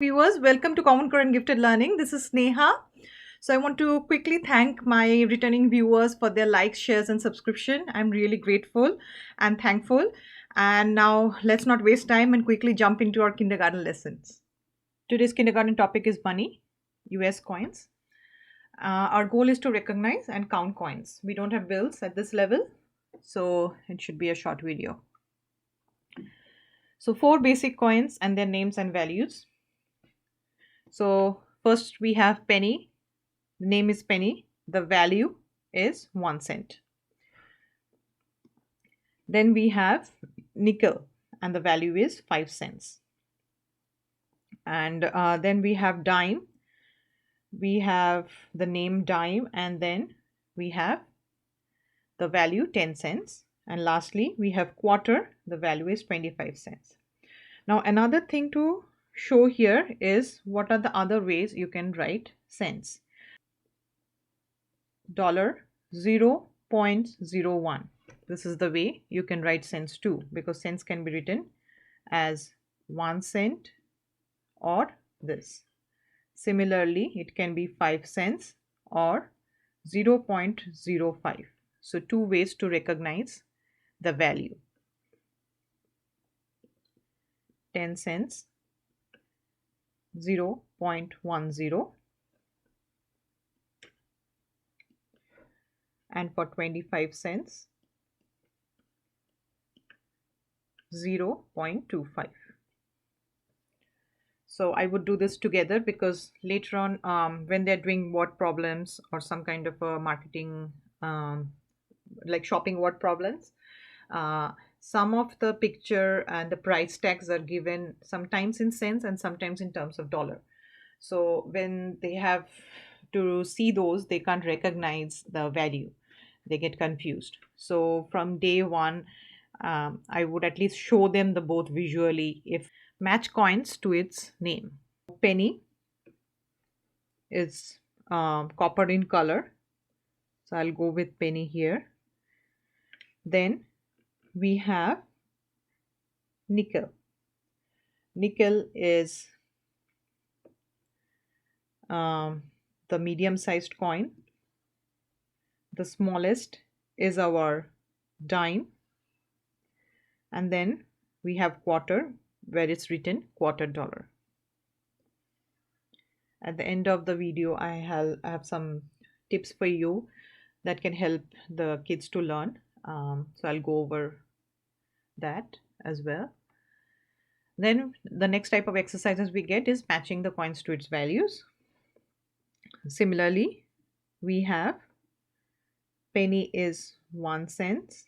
Viewers, welcome to Common Core and Gifted Learning. This is Sneha. So I want to quickly thank my returning viewers for their likes, shares, and subscription. I'm really grateful and thankful. And now let's not waste time and quickly jump into our kindergarten lessons. Today's kindergarten topic is money, US coins. Our goal is to recognize and count coins. We don't have bills at this level, so it should be a short video. So four basic coins and their names and values. So first we have penny. The name is penny. The value is 1 cent. Then we have nickel and the value is 5 cents. And then we have dime. We have the name dime and then we have the value 10 cents. And lastly, we have quarter. The value is 25 cents. Now another thing to show here is what are the other ways you can write cents. $0.01. This is the way you can write cents too, because cents can be written as 1 cent or this. Similarly, it can be 5 cents or 0.05. So two ways to recognize the value. 10 cents, 0.10, and for 25 cents 0.25. So I would do this together because later on when they're doing word problems or some kind of a marketing like shopping word problems, some of the picture and the price tags are given sometimes in cents and sometimes in terms of dollar. So when they have to see those, they can't recognize the value. They get confused. So from day one, I would at least show them the both visually. If match coins to its name. Penny is copper in color. So I'll go with penny here. Then we have nickel. Nickel is the medium-sized coin. The smallest is our dime. And then we have quarter, where it's written quarter dollar. At the end of the video, I have some tips for you that can help the kids to learn. So I'll go over that as well. Then the next type of exercises we get is matching the coins to its values. Similarly, we have penny is 1 cent.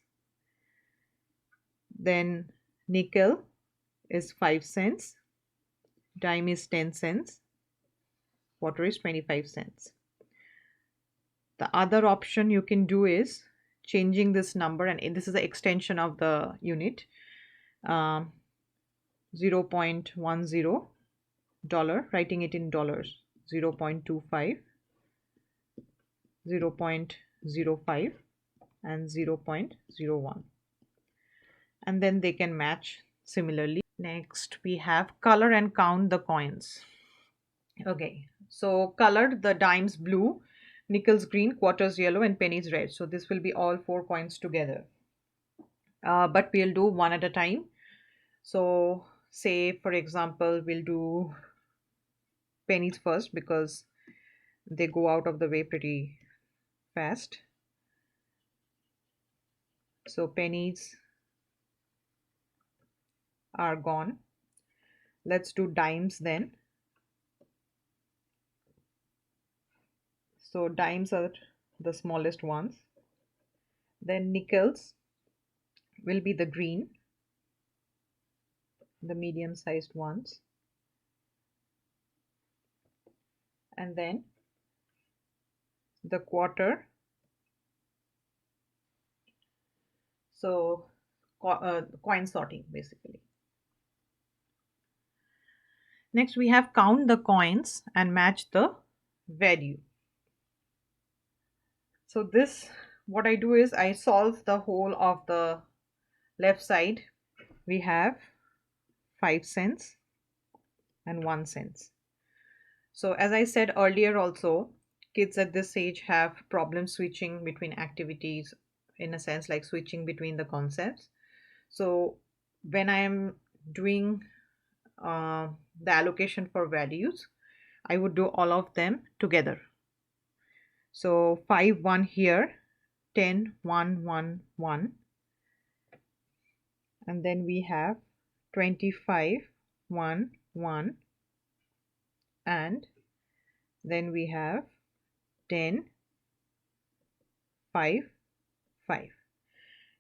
Then nickel is 5 cents. Dime is 10 cents. Quarter is 25 cents. The other option you can do is changing this number, and this is the extension of the unit, 0.10 dollar, writing it in dollars, 0.25, 0.05, and 0.01. And then they can match similarly. Next, we have color and count the coins. Okay, so colored, the dimes blue, nickels green, quarters yellow, and pennies red. So this will be all four coins together. But we'll do one at a time. So say, for example, we'll do pennies first because they go out of the way pretty fast. So pennies are gone. Let's do dimes then. So dimes are the smallest ones. Then nickels will be the green, the medium sized ones. And then the quarter. So coin sorting basically. Next we have count the coins and match the value. So this, what I do is I solve the whole of the left side. We have 5 cents, and 1 cents. So as I said earlier also, kids at this age have problem switching between activities, in a sense like switching between the concepts. So when I am doing the allocation for values, I would do all of them together. So 5 1 here, 10 1 1 1, and then we have 25 1 1, and then we have 10 5 5.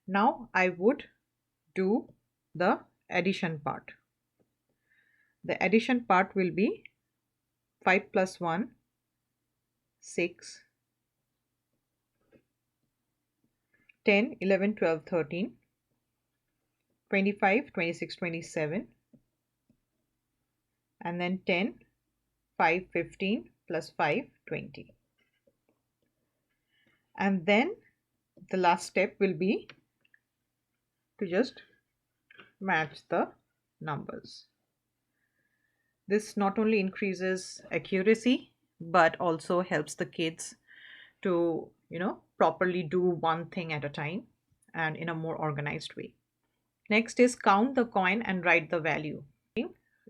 Now I would do the addition part. The addition part will be 5 plus 1 6, 10 11 12 13, 25 26 27, and then 10 5 15 plus 5 20. And then the last step will be to just match the numbers. This not only increases accuracy but also helps the kids to properly do one thing at a time and in a more organized way. Next is count the coin and write the value.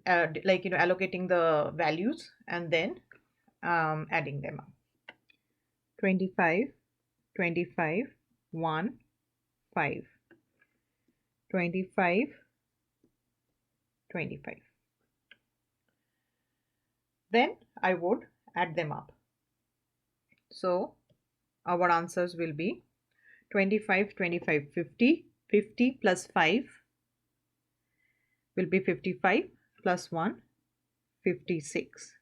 Like allocating the values and then adding them up. 25 25 1 5, 25 25. Then I would add them up. So our answers will be 25 25 50, 50 plus 5 will be 55, plus 1 56.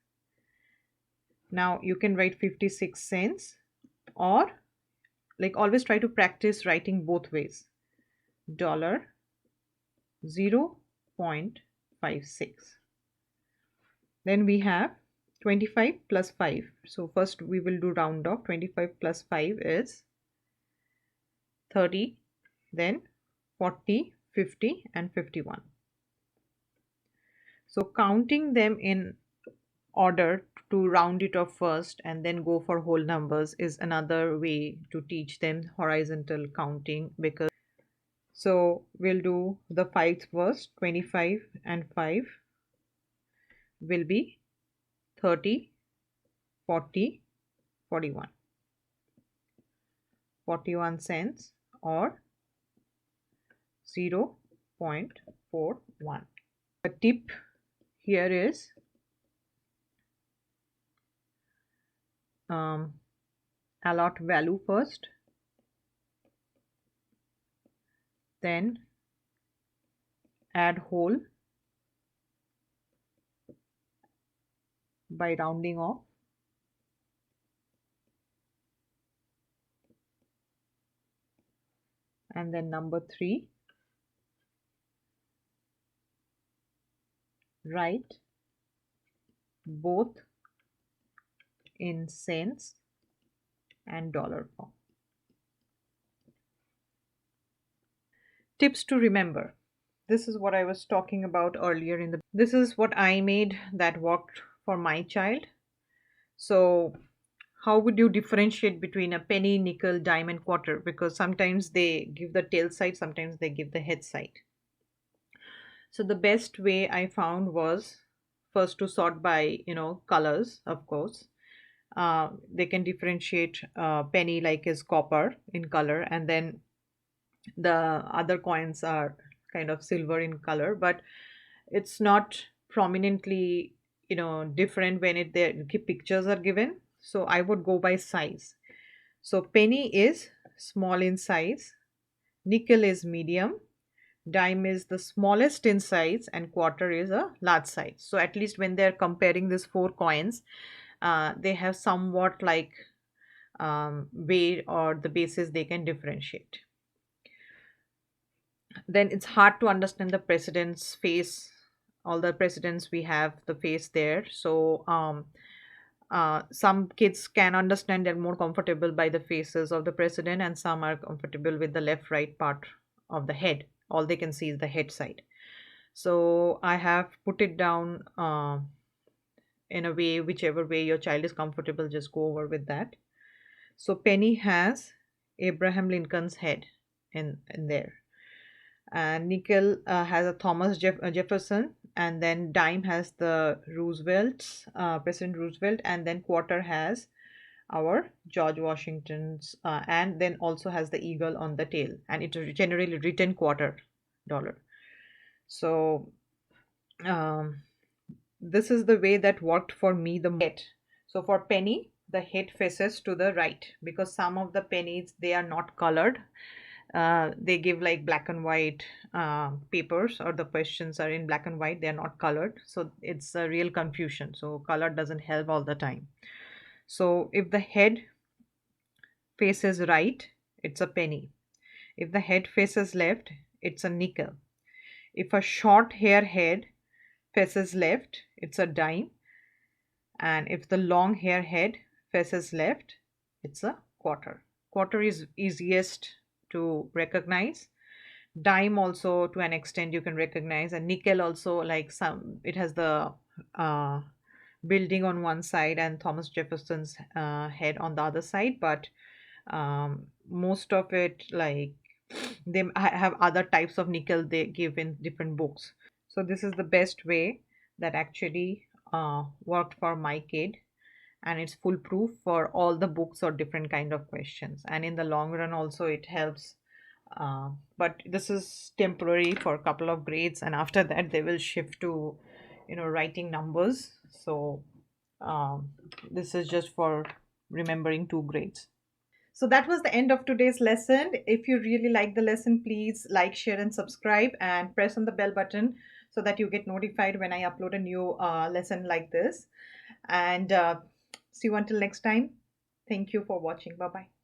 Now you can write 56 cents, or like always try to practice writing both ways. Dollar 0.56. Then we have 25 plus 5. So first we will do round off. 25 plus 5 is 30, then 40, 50 and 51. So counting them in order to round it off first and then go for whole numbers is another way to teach them horizontal counting. Because so we'll do the 5s first. 25 and 5 will be 30, 40, 41. 41 cents or 0.41. The tip here is allot value first, then add whole by rounding off, and then number 3, write both in cents and dollar form. Tips to remember. This is what I was talking about earlier in the. This is what I made that worked for my child. So how would you differentiate between a penny, nickel, dime and quarter? Because sometimes they give the tail side, sometimes they give the head side. So the best way I found was first to sort by colors. Of course, they can differentiate penny like is copper in color, and then the other coins are kind of silver in color, but it's not prominently different when their pictures are given. So I would go by size. So penny is small in size, nickel is medium, dime is the smallest in size, and quarter is a large size. So at least when they're comparing these four coins, they have somewhat like way or the basis they can differentiate. Then it's hard to understand the president's face. All the presidents we have the face there. So some kids can understand, they're more comfortable by the faces of the president, and some are comfortable with the left right part of the head. All they can see is the head side. So I have put it down in a way, whichever way your child is comfortable, just go over with that. So penny has Abraham Lincoln's head in there, and nickel has a Jefferson, and then dime has the Roosevelt's President Roosevelt, and then quarter has our George Washington's, and then also has the eagle on the tail, and it is generally written $quarter. So um, this is the way that worked for me the most. So for penny, the head faces to the right because some of the pennies, they are not colored. They give like black and white papers, or the questions are in black and white, they're not colored, so it's a real confusion. So color doesn't help all the time. So if the head faces right, it's a penny. If the head faces left, it's a nickel. If a short hair head faces left, it's a dime. And if the long hair head faces left, it's a quarter. Quarter is easiest to recognize. Dime also to an extent you can recognize, and nickel also, like some, it has the uh, building on one side and Thomas Jefferson's head on the other side, but most of it, like, they have other types of nickel they give in different books. So this is the best way that actually worked for my kid, and it's foolproof for all the books or different kind of questions, and in the long run also it helps. But this is temporary for a couple of grades, and after that they will shift to, writing numbers. So um, this is just for remembering 2 grades. So that was the end of today's lesson. If you really like the lesson, please like, share, and subscribe, and press on the bell button so that you get notified when I upload a new lesson like this. And see you until next time. Thank you for watching. Bye bye.